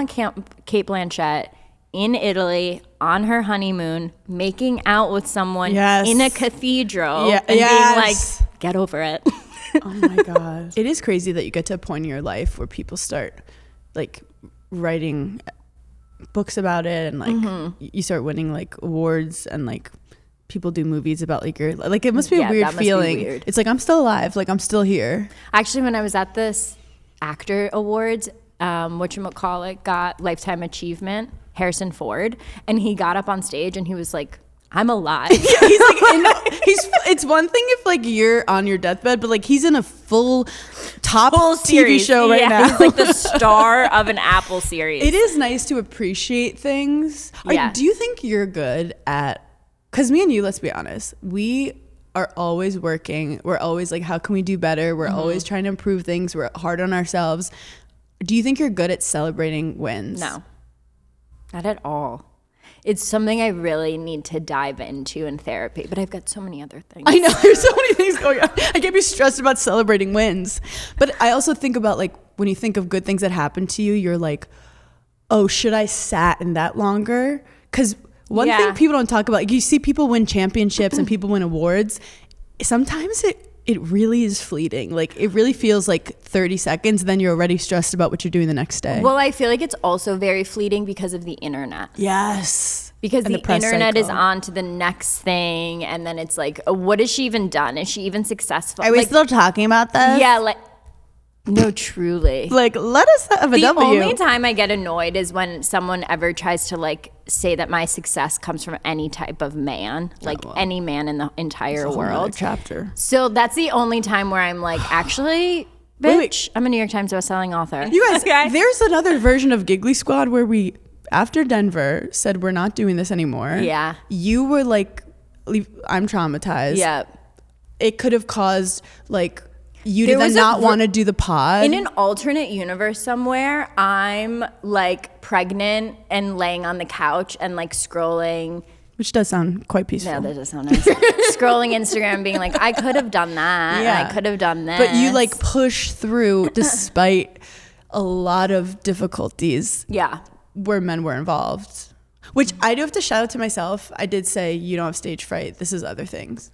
Speaker 4: Cate Blanchett in Italy on her honeymoon, making out with someone
Speaker 1: Yes.
Speaker 4: in a cathedral,
Speaker 1: Yeah,
Speaker 4: and
Speaker 1: yes.
Speaker 4: being like, "Get over it."
Speaker 1: Oh my God. It is crazy that you get to a point in your life where people start like writing books about it and like you start winning like awards and like people do movies about like your, like it must be a weird
Speaker 4: that must be
Speaker 1: feeling.
Speaker 4: weird.
Speaker 1: It's like, I'm still alive. Like I'm still here.
Speaker 4: Actually, when I was at this actor awards, whatchamacallit got Lifetime Achievement, Harrison Ford, and he got up on stage and he was like, I'm alive.
Speaker 1: He's like, it's one thing if like you're on your deathbed, but like he's in a full TV
Speaker 4: series.
Speaker 1: show right now.
Speaker 4: He's like the star of an Apple series.
Speaker 1: It is nice to appreciate things.
Speaker 4: Yeah.
Speaker 1: Do you think you're good at, because me and you, let's be honest, we are always working. We're always like, how can we do better? We're always trying to improve things. We're hard on ourselves. Do you think you're good at celebrating wins?
Speaker 4: No, not at all. It's something I really need to dive into in therapy, but I've got so many other things.
Speaker 1: I know, there's so many things going on. I get me stressed about celebrating wins. But I also think about like, when you think of good things that happen to you, you're like, oh, should I sat in that longer? Because one thing people don't talk about, like you see people win championships and people win awards. Sometimes it really is fleeting. Like it really feels like 30 seconds, then you're already stressed about what you're doing the next day.
Speaker 4: Well, I feel like it's also very fleeting because of the internet.
Speaker 1: Yes.
Speaker 4: Because
Speaker 1: And
Speaker 4: the
Speaker 1: press
Speaker 4: internet is
Speaker 1: cycle.
Speaker 4: on to the next thing, and then it's like, what has she even done? Is she even successful?
Speaker 1: Are we
Speaker 4: Like,
Speaker 1: still talking about this?
Speaker 4: yeah, like, no, truly.
Speaker 1: Like, let us have a
Speaker 4: The
Speaker 1: W.
Speaker 4: only time I get annoyed is when someone ever tries to like say that my success comes from any type of man, like any man in the entire world.
Speaker 1: Chapter.
Speaker 4: So that's the only time where I'm like, actually, bitch,
Speaker 1: Wait.
Speaker 4: I'm a New York Times bestselling author.
Speaker 1: You guys, there's another version of Giggly Squad where we, after Denver, said we're not doing this anymore.
Speaker 4: Yeah.
Speaker 1: You were like, I'm traumatized.
Speaker 4: Yeah.
Speaker 1: It could have caused like you
Speaker 4: There
Speaker 1: to then
Speaker 4: was a
Speaker 1: not want to do the pod.
Speaker 4: In an alternate universe somewhere, I'm like pregnant and laying on the couch and like scrolling.
Speaker 1: Which does sound quite peaceful.
Speaker 4: No, that does sound nice. Scrolling Instagram, being like, I could have done that.
Speaker 1: Yeah.
Speaker 4: And I could have done this.
Speaker 1: But you like push through despite a lot of difficulties
Speaker 4: yeah.
Speaker 1: where men were involved. Which I do have to shout out to myself. I did say you don't have stage fright. This is other things.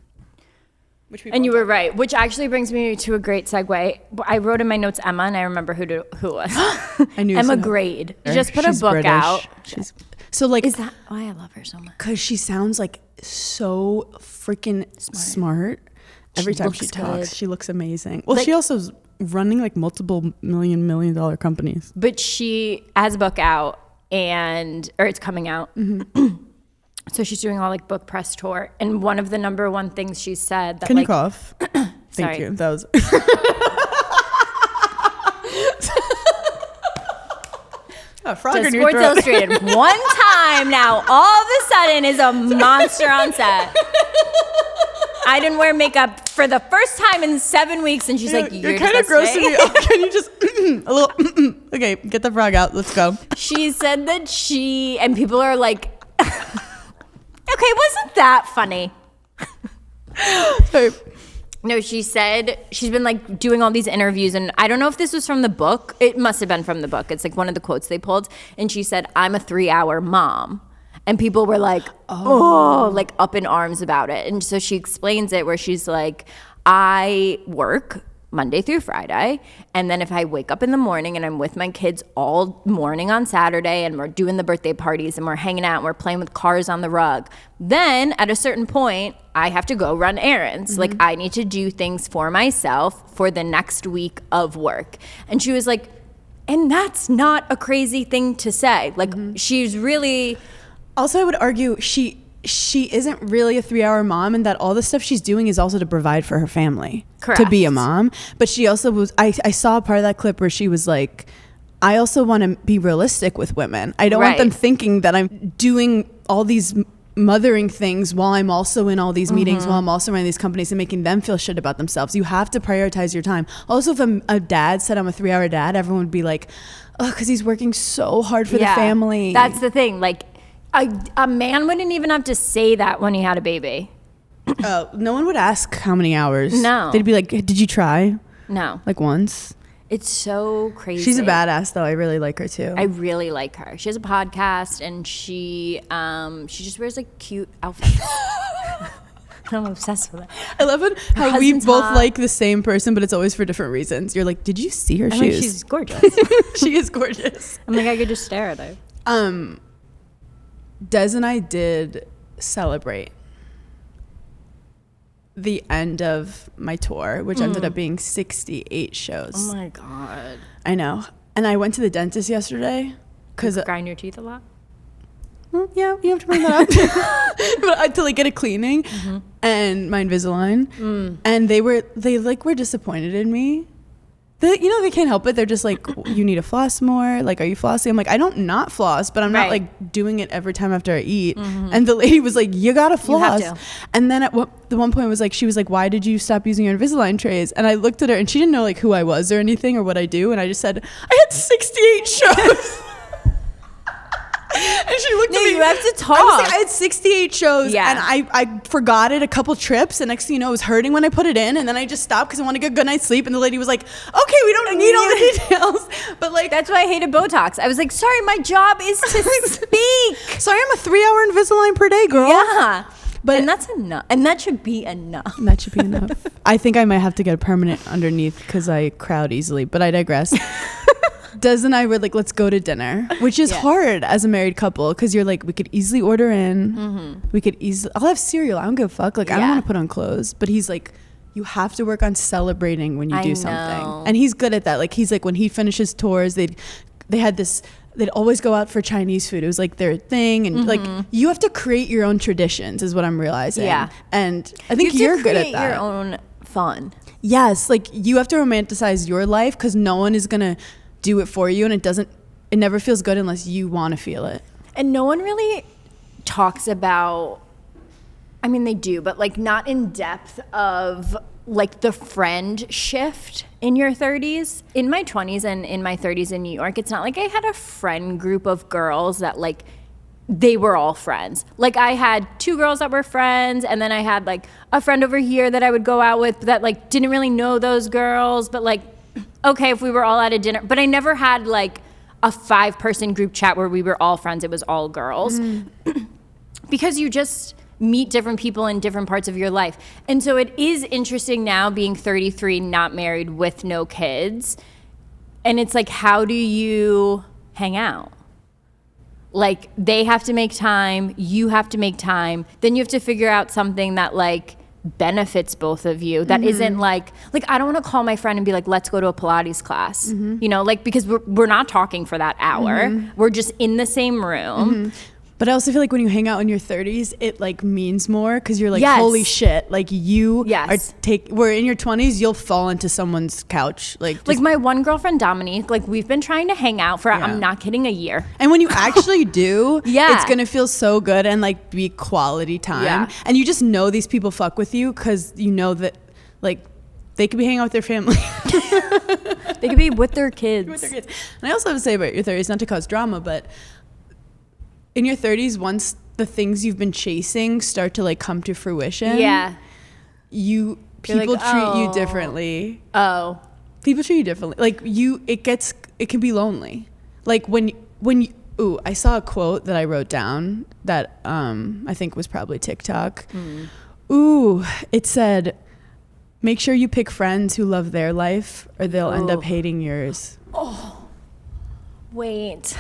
Speaker 4: And you were right, which actually brings me to a great segue. I wrote in my notes Emma, and I remember who it was.
Speaker 1: I knew
Speaker 4: Emma
Speaker 1: someone-
Speaker 4: Grade. She just put
Speaker 1: She's
Speaker 4: a book
Speaker 1: British.
Speaker 4: out.
Speaker 1: She's, so like,
Speaker 4: Is that why I love her so much?
Speaker 1: because she sounds like so freaking smart. Every time she
Speaker 4: looks
Speaker 1: talks,
Speaker 4: good.
Speaker 1: she looks amazing. Well,
Speaker 4: Like-
Speaker 1: she also is running like multiple million dollar companies.
Speaker 4: But she has a book out, or it's coming out. So she's doing all like book press tour, and one of the number one things she said that
Speaker 1: Can you
Speaker 4: like
Speaker 1: cough? Thank
Speaker 4: Sorry.
Speaker 1: you. That was. A frog
Speaker 4: does
Speaker 1: in your
Speaker 4: Sports
Speaker 1: throat.
Speaker 4: Illustrated one time now all of a sudden is a monster on set. I didn't wear makeup for the first time in 7 weeks, and she's like, "You're
Speaker 1: kind of grossing
Speaker 4: disgusting."
Speaker 1: me out. Can you just a little? Okay, get the frog out. Let's go.
Speaker 4: She said that and people are like, "Okay, wasn't that funny?"
Speaker 1: Sorry.
Speaker 4: No, she said she's been like doing all these interviews, and I don't know if this was from the book. It must have been from the book. It's like one of the quotes they pulled, and she said, "I'm a 3-hour mom." And people were like, oh, like up in arms about it. And so she explains it where she's like, I work Monday through Friday. And then if I wake up in the morning and I'm with my kids all morning on Saturday and we're doing the birthday parties and we're hanging out and we're playing with cars on the rug, then at a certain point, I have to go run errands. Like I need to do things for myself for the next week of work. And she was like, and that's not a crazy thing to say. Like she's really...
Speaker 1: Also, I would argue she isn't really a 3-hour mom, and that all the stuff she's doing is also to provide for her family.
Speaker 4: Correct.
Speaker 1: To be a mom. But she also was, I saw a part of that clip where she was like, I also want to be realistic with women. I don't want them thinking that I'm doing all these mothering things while I'm also in all these meetings, while I'm also running these companies and making them feel shit about themselves. You have to prioritize your time. Also, if a dad said I'm a 3-hour dad, everyone would be like, oh, because he's working so hard for the family.
Speaker 4: That's the thing. Like, a man wouldn't even have to say that when he had a baby.
Speaker 1: No one would ask how many hours.
Speaker 4: No.
Speaker 1: They'd be like, did you try?
Speaker 4: No.
Speaker 1: Like once?
Speaker 4: It's so crazy.
Speaker 1: She's a badass though. I really like her too.
Speaker 4: I really like her. She has a podcast, and she just wears like cute outfits. I'm obsessed with it.
Speaker 1: I love it how we
Speaker 4: husband's
Speaker 1: both
Speaker 4: hot.
Speaker 1: like the same person, but it's always for different reasons. You're like, did you see her
Speaker 4: I'm like,
Speaker 1: shoes?
Speaker 4: she's gorgeous.
Speaker 1: She is gorgeous.
Speaker 4: I'm like, I could just stare at her.
Speaker 1: Des and I did celebrate the end of my tour, which ended up being 68 shows.
Speaker 4: Oh my God.
Speaker 1: I know. And I went to the dentist yesterday because
Speaker 4: Grind your teeth a lot?
Speaker 1: well, yeah, you have to bring that up. But I had to like get a cleaning and my Invisalign, and they were disappointed in me. They can't help it. They're just like, you need to floss more. Like, are you flossing? I'm like, I don't not floss, but I'm not like doing it every time after I eat. And the lady was like, you gotta floss.
Speaker 4: have to.
Speaker 1: And then the one point was like, she was like, why did you stop using your Invisalign trays? And I looked at her and she didn't know like who I was or anything or what I do. And I just said, I had 68 shows. And she looked at me.
Speaker 4: You have to talk.
Speaker 1: I was like, I had 68 shows,
Speaker 4: Yeah.
Speaker 1: and I forgot it a couple trips. And next thing you know, it was hurting when I put it in, and then I just stopped because I wanted to get a good night's sleep. And the lady was like, "Okay, we don't need all the details." But like,
Speaker 4: That's why I hated Botox. I was like, sorry, my job is to speak.
Speaker 1: sorry, I'm a 3-hour Invisalign per day, girl.
Speaker 4: Yeah.
Speaker 1: But
Speaker 4: And that's enough. And that should be enough.
Speaker 1: that should be enough. I think I might have to get a permanent underneath because I crowd easily. But I digress. Des and I were like, let's go to dinner, which is hard as a married couple because you're like, we could easily order in. We could easily, I'll have cereal. I don't give a fuck. Like, I don't want to put on clothes. But he's like, you have to work on celebrating when you do something. And he's good at that. Like, he's like, when he finishes tours, they'd always go out for Chinese food. It was like their thing. And like, you have to create your own traditions is what I'm realizing. Yeah. And I think you're good at that.
Speaker 4: Your own fun.
Speaker 1: Yes. Like, you have to romanticize your life because no one is going to do it for you. And it never feels good unless you want to feel it.
Speaker 4: And no one really talks about, I mean, they do, but like not in depth of like the friend shift in your 30s. In my 20s and in my 30s in New York, it's not like I had a friend group of girls that like they were all friends. Like, I had 2 girls that were friends, and then I had like a friend over here that I would go out with that like didn't really know those girls, but like, okay, if we were all at a dinner, but I never had like a 5-person group chat where we were all friends. It was all girls. Because you just meet different people in different parts of your life. And so it is interesting now being 33, not married, with no kids. And it's like, how do you hang out? Like, they have to make time, you have to make time. Then you have to figure out something that like benefits both of you. That isn't like I don't want to call my friend and be like, let's go to a Pilates class. You know, like, because we're not talking for that hour. We're just in the same room.
Speaker 1: But I also feel like when you hang out in your 30s, it like means more because you're like, holy shit, like you we're in your 20s, you'll fall into someone's couch. Like
Speaker 4: my one girlfriend, Dominique, like we've been trying to hang out for, I'm not kidding, a year.
Speaker 1: And when you actually do, it's going to feel so good and like be quality time. And you just know these people fuck with you because you know that like they could be hanging out with their family.
Speaker 4: They could be with their kids.
Speaker 1: And I also have to say about your 30s, not to cause drama, but in your 30s, once the things you've been chasing start to like come to fruition, people
Speaker 4: like,
Speaker 1: treat you differently. People treat you differently. Like, it can be lonely. Like when you, I saw a quote that I wrote down that I think was probably TikTok. It said, make sure you pick friends who love their life or they'll end up hating yours.
Speaker 4: Wait.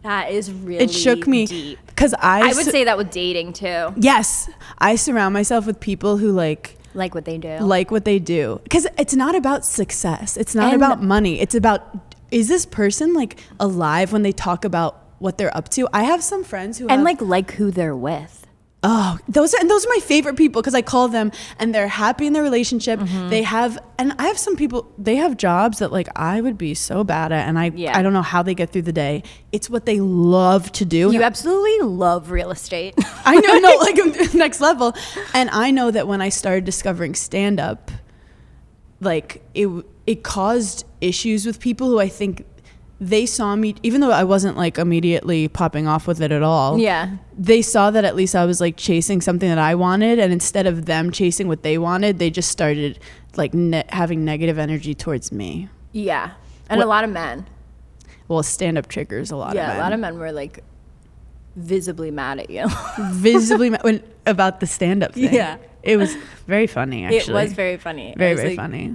Speaker 4: That is really
Speaker 1: It shook me
Speaker 4: deep.
Speaker 1: Because
Speaker 4: I would say that with dating too.
Speaker 1: Yes. I surround myself with people who like
Speaker 4: what they do.
Speaker 1: Like what they do. Because it's not about success. It's not about money. It's about, is this person like alive when they talk about what they're up to? I have some friends who
Speaker 4: like who they're with.
Speaker 1: Oh, those are my favorite people because I call them and they're happy in their relationship. I have some people, they have jobs that like I would be so bad at and I don't know how they get through the day. It's what they love to do.
Speaker 4: You absolutely love real estate.
Speaker 1: I know, like next level. And I know that when I started discovering stand-up, like it caused issues with people who I think they saw me, even though I wasn't like immediately popping off with it at all. Yeah. They saw that at least I was like chasing something that I wanted. And instead of them chasing what they wanted, they just started like having negative energy towards me.
Speaker 4: Yeah. And a lot of men.
Speaker 1: Well, stand-up triggers a lot of men.
Speaker 4: Yeah, a lot of men were like visibly mad at you.
Speaker 1: Visibly mad about the stand-up thing. Yeah. It was very funny, actually.
Speaker 4: It was very funny.
Speaker 1: Very funny.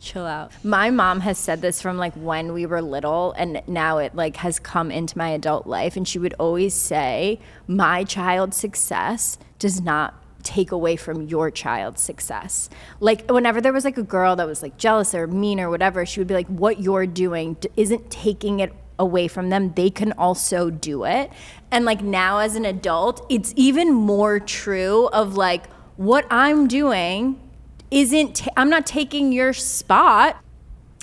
Speaker 4: Chill out. My mom has said this from like when we were little, and now it like has come into my adult life, and she would always say, my child's success does not take away from your child's success. Like whenever there was like a girl that was like jealous or mean or whatever, she would be like, what you're doing isn't taking it away from them. They can also do it. And like now as an adult, it's even more true of like what I'm doing I'm not taking your spot.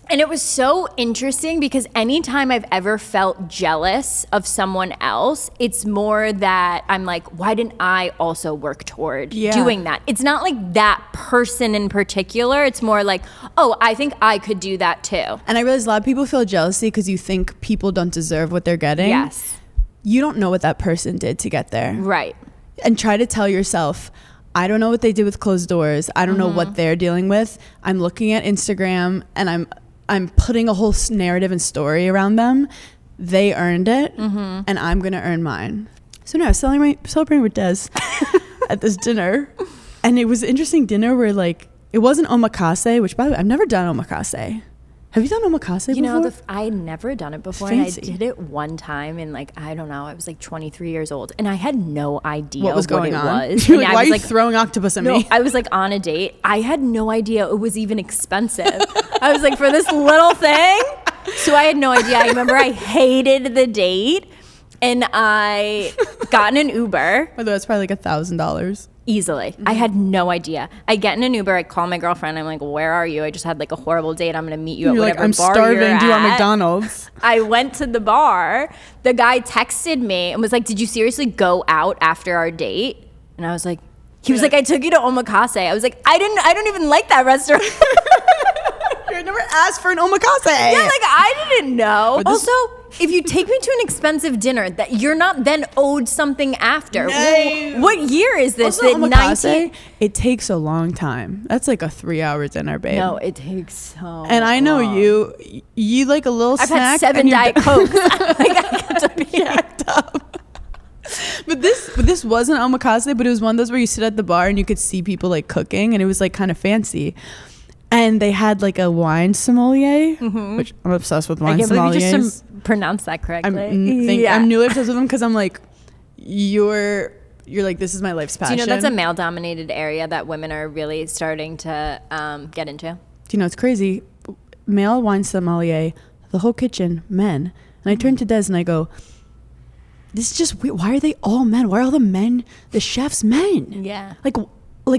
Speaker 4: And it was so interesting because anytime I've ever felt jealous of someone else, it's more that I'm like, why didn't I also work toward doing that? It's not like that person in particular. It's more like, oh, I think I could do that too.
Speaker 1: And I realize a lot of people feel jealousy because you think people don't deserve what they're getting.
Speaker 4: Yes.
Speaker 1: You don't know what that person did to get there.
Speaker 4: Right.
Speaker 1: And try to tell yourself, I don't know what they did with closed doors. I don't know what they're dealing with. I'm looking at Instagram and I'm putting a whole narrative and story around them. They earned it, and I'm going to earn mine. So now I was celebrating with Des at this dinner. And it was an interesting dinner where like, it wasn't omakase, which by the way, I've never done omakase. Have you done omakase before?
Speaker 4: You know, I had never done it before, and I
Speaker 1: fancy.
Speaker 4: did it one time, and like I don't know, I was like 23 years old, and I had no idea
Speaker 1: what was going on.
Speaker 4: Was.
Speaker 1: You're like,
Speaker 4: And
Speaker 1: why
Speaker 4: I
Speaker 1: are you
Speaker 4: was
Speaker 1: throwing octopus at
Speaker 4: no,
Speaker 1: me?
Speaker 4: I was like on a date. I had no idea it was even expensive. I was like, for this little thing. So I had no idea. I remember I hated the date, and I got in an Uber.
Speaker 1: Although it's probably like $1,000.
Speaker 4: Easily. I had no idea. I get in an Uber. I call my girlfriend. I'm like, where are you? I just had like a horrible date. I'm going to meet you at
Speaker 1: You're
Speaker 4: whatever
Speaker 1: like, I'm
Speaker 4: bar
Speaker 1: starving.
Speaker 4: you're
Speaker 1: Do you want
Speaker 4: at.
Speaker 1: McDonald's?
Speaker 4: I went to the bar. The guy texted me and was like, did you seriously go out after our date? And I was like, he was like, I took you to omakase. I was like, I don't even like that restaurant.
Speaker 1: I never asked for an omakase.
Speaker 4: Yeah, like I didn't know. Also, if you take me to an expensive dinner, that you're not then owed something after.
Speaker 1: No.
Speaker 4: Well, what year is this?
Speaker 1: Also,
Speaker 4: The
Speaker 1: omakase, it takes a long time. That's like a 3-hour dinner, babe.
Speaker 4: No, it takes so.
Speaker 1: And I know
Speaker 4: long.
Speaker 1: you like a little
Speaker 4: I've
Speaker 1: snack.
Speaker 4: had 7
Speaker 1: and you're
Speaker 4: Diet Cokes. Like I get to be
Speaker 1: jacked up. But this wasn't omakase, but it was one of those where you sit at the bar and you could see people like cooking, and it was like kind of fancy. And they had like a wine sommelier, which I'm obsessed with wine
Speaker 4: I can't believe you
Speaker 1: sommeliers.
Speaker 4: just pronounced that correctly.
Speaker 1: I'm newly obsessed with them because I'm like, you're like, this is my life's passion.
Speaker 4: Do you know that's a male-dominated area that women are really starting to get into?
Speaker 1: Do you know it's crazy? Male wine sommelier, the whole kitchen, men. And I turn to Des and I go, this is just weird. Why are they all men? Why are all the men, the chefs, men?
Speaker 4: Yeah.
Speaker 1: Like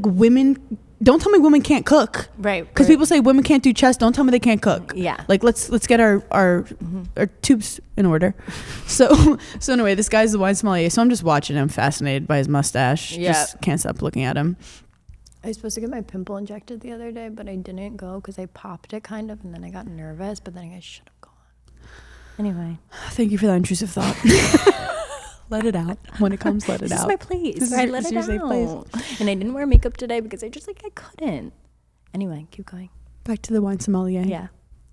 Speaker 1: women. Don't tell me women can't cook.
Speaker 4: Right.
Speaker 1: Because people say women can't do chess. Don't tell me they can't cook.
Speaker 4: Yeah.
Speaker 1: Like let's get our tubes in order. So anyway, this guy's the wine sommelier. So I'm just watching him, fascinated by his mustache.
Speaker 4: Yeah.
Speaker 1: Just can't stop looking at him.
Speaker 4: I was supposed to get my pimple injected the other day, but I didn't go because I popped it kind of, and then I got nervous, but then I should have gone. Anyway.
Speaker 1: Thank you for that intrusive thought. Let it out. When it comes, let it
Speaker 4: This
Speaker 1: out.
Speaker 4: is my place.
Speaker 1: This is
Speaker 4: where I
Speaker 1: your-
Speaker 4: let
Speaker 1: this
Speaker 4: it
Speaker 1: is your safe place.
Speaker 4: out. And I didn't wear makeup today because I couldn't. Anyway, keep going.
Speaker 1: Back to the wine sommelier.
Speaker 4: Yeah.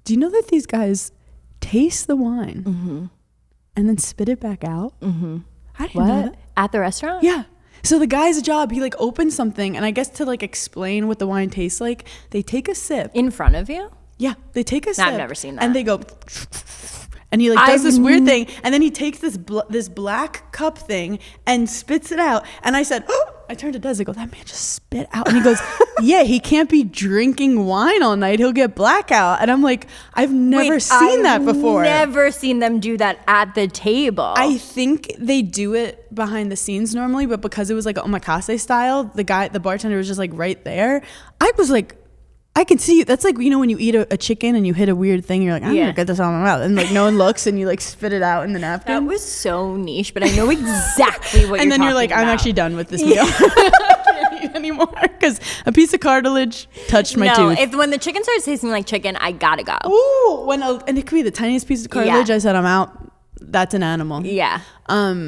Speaker 1: Do you know that these guys taste the wine and then spit it back out? Mm-hmm. I didn't know that.
Speaker 4: At the restaurant?
Speaker 1: Yeah. So the guy's job, he like opens something, and I guess to like explain what the wine tastes like, they take a sip.
Speaker 4: In front of you?
Speaker 1: Yeah, they take a sip.
Speaker 4: I've never seen that.
Speaker 1: And they go, and he like does this weird thing, and then he takes this this black cup thing and spits it out. And I said, oh, I turned to Des, I go, that man just spit out. And he goes, yeah, he can't be drinking wine all night. He'll get blackout. And I'm like, I've never seen that before.
Speaker 4: Never seen them do that at the table.
Speaker 1: I think they do it behind the scenes normally, but because it was like omakase style, the bartender was just like right there. I was like, I can see you. That's like, you know, when you eat a chicken and you hit a weird thing, you're like, I'm gonna get this out of my mouth, and like no one looks, and you like spit it out in the napkin.
Speaker 4: That was so niche, but I know exactly what
Speaker 1: and
Speaker 4: you're
Speaker 1: then you're
Speaker 4: talking
Speaker 1: like, I'm
Speaker 4: about.
Speaker 1: actually done with this meal. I can't eat anymore because a piece of cartilage touched my tooth.
Speaker 4: When the chicken starts tasting like chicken, I gotta go.
Speaker 1: Ooh, and it could be the tiniest piece of cartilage.
Speaker 4: Yeah.
Speaker 1: I said, I'm out. That's an animal.
Speaker 4: Yeah.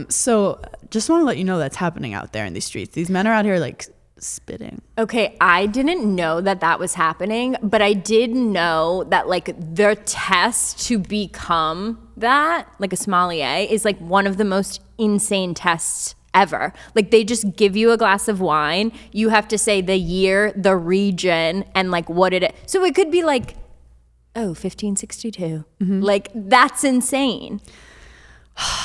Speaker 1: So just want to let you know that's happening out there in these streets. These men are out here like spitting.
Speaker 4: Okay, I didn't know that was happening, but I did know that like their test to become that, like a sommelier, is like one of the most insane tests ever. Like they just give you a glass of wine, you have to say the year, the region, and like what it is. So it could be like, 1562. Like that's insane.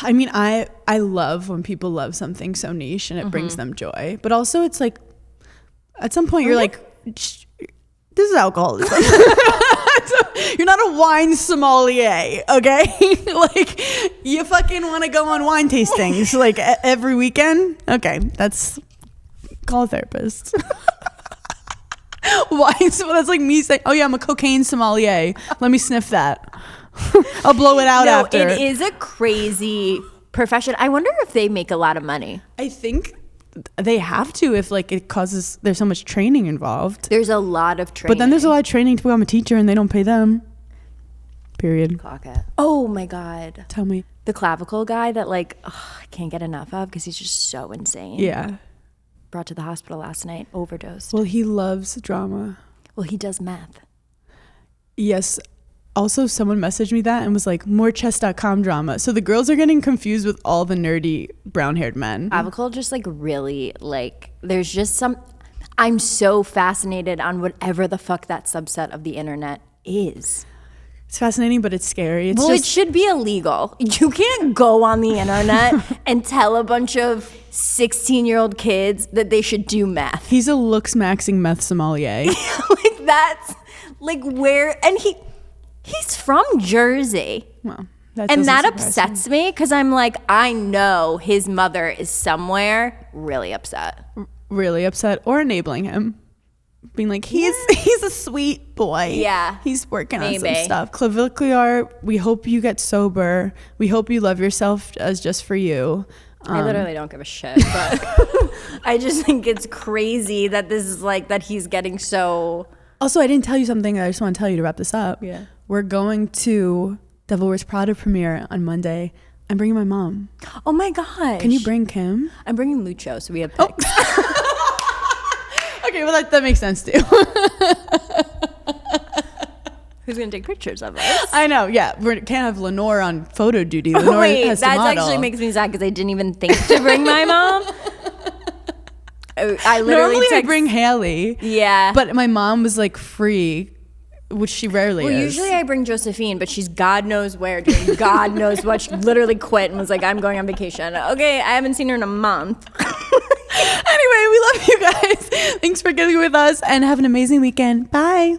Speaker 1: I mean, I love when people love something so niche and it brings them joy, but also it's like at some point you're like, this is alcoholism. You're not a wine sommelier, okay? Like you fucking want to go on wine tastings like every weekend. Okay, call a therapist. Wine, so that's like me saying, oh yeah, I'm a cocaine sommelier. Let me sniff that. I'll blow it out after.
Speaker 4: It is a crazy profession. I wonder if they make a lot of money.
Speaker 1: I think they have to if like there's so much training involved.
Speaker 4: There's a lot of training.
Speaker 1: But then there's a lot of training to become a teacher and they don't pay them. Period.
Speaker 4: Clock it. Oh my God.
Speaker 1: Tell me.
Speaker 4: The clavicle guy that like, I can't get enough of because he's just so insane.
Speaker 1: Yeah.
Speaker 4: Brought to the hospital last night, overdosed.
Speaker 1: Well, he loves drama.
Speaker 4: Well, he does meth.
Speaker 1: Yes. Also, someone messaged me that and was like, more chess.com drama. So the girls are getting confused with all the nerdy brown-haired men.
Speaker 4: Clavicle just like really like, there's just I'm so fascinated on whatever the fuck that subset of the internet is.
Speaker 1: It's fascinating, but it's scary. It's
Speaker 4: Well,
Speaker 1: just,
Speaker 4: it should be illegal. You can't go on the internet and tell a bunch of 16-year-old kids that they should do meth.
Speaker 1: he's a looks maxing meth sommelier.
Speaker 4: Like that's like where, and he's from Jersey.
Speaker 1: Well,
Speaker 4: And that upsets me because I'm like, I know his mother is somewhere really upset.
Speaker 1: Really upset or enabling him. Being like, he's a sweet boy.
Speaker 4: Yeah.
Speaker 1: He's working on some
Speaker 4: Maybe.
Speaker 1: stuff. Clavicular, we hope you get sober. We hope you love yourself as just for you.
Speaker 4: I literally don't give a shit, but I just think it's crazy that this is like, that he's getting so.
Speaker 1: Also, I didn't tell you something that I just want to tell you to wrap this up.
Speaker 4: Yeah.
Speaker 1: We're going to Devil Wears Prada premiere on Monday. I'm bringing my mom.
Speaker 4: Oh my gosh.
Speaker 1: Can you bring Kim?
Speaker 4: I'm bringing Lucho, so we have pics.
Speaker 1: Okay, well that makes sense too.
Speaker 4: Who's going to take pictures of us?
Speaker 1: I know, yeah. We can't have Lenore on photo duty. Lenore
Speaker 4: Wait,
Speaker 1: has to
Speaker 4: that
Speaker 1: model.
Speaker 4: actually makes me sad because I didn't even think to bring my mom. I literally
Speaker 1: Normally I
Speaker 4: text,
Speaker 1: bring Haley.
Speaker 4: Yeah.
Speaker 1: But my mom was like free, which she rarely
Speaker 4: Well,
Speaker 1: is.
Speaker 4: usually I bring Josephine, but she's God knows where doing God knows what. She literally quit and was like, I'm going on vacation. Okay, I haven't seen her in a month.
Speaker 1: Anyway, we love you guys. Thanks for getting with us and have an amazing weekend. Bye.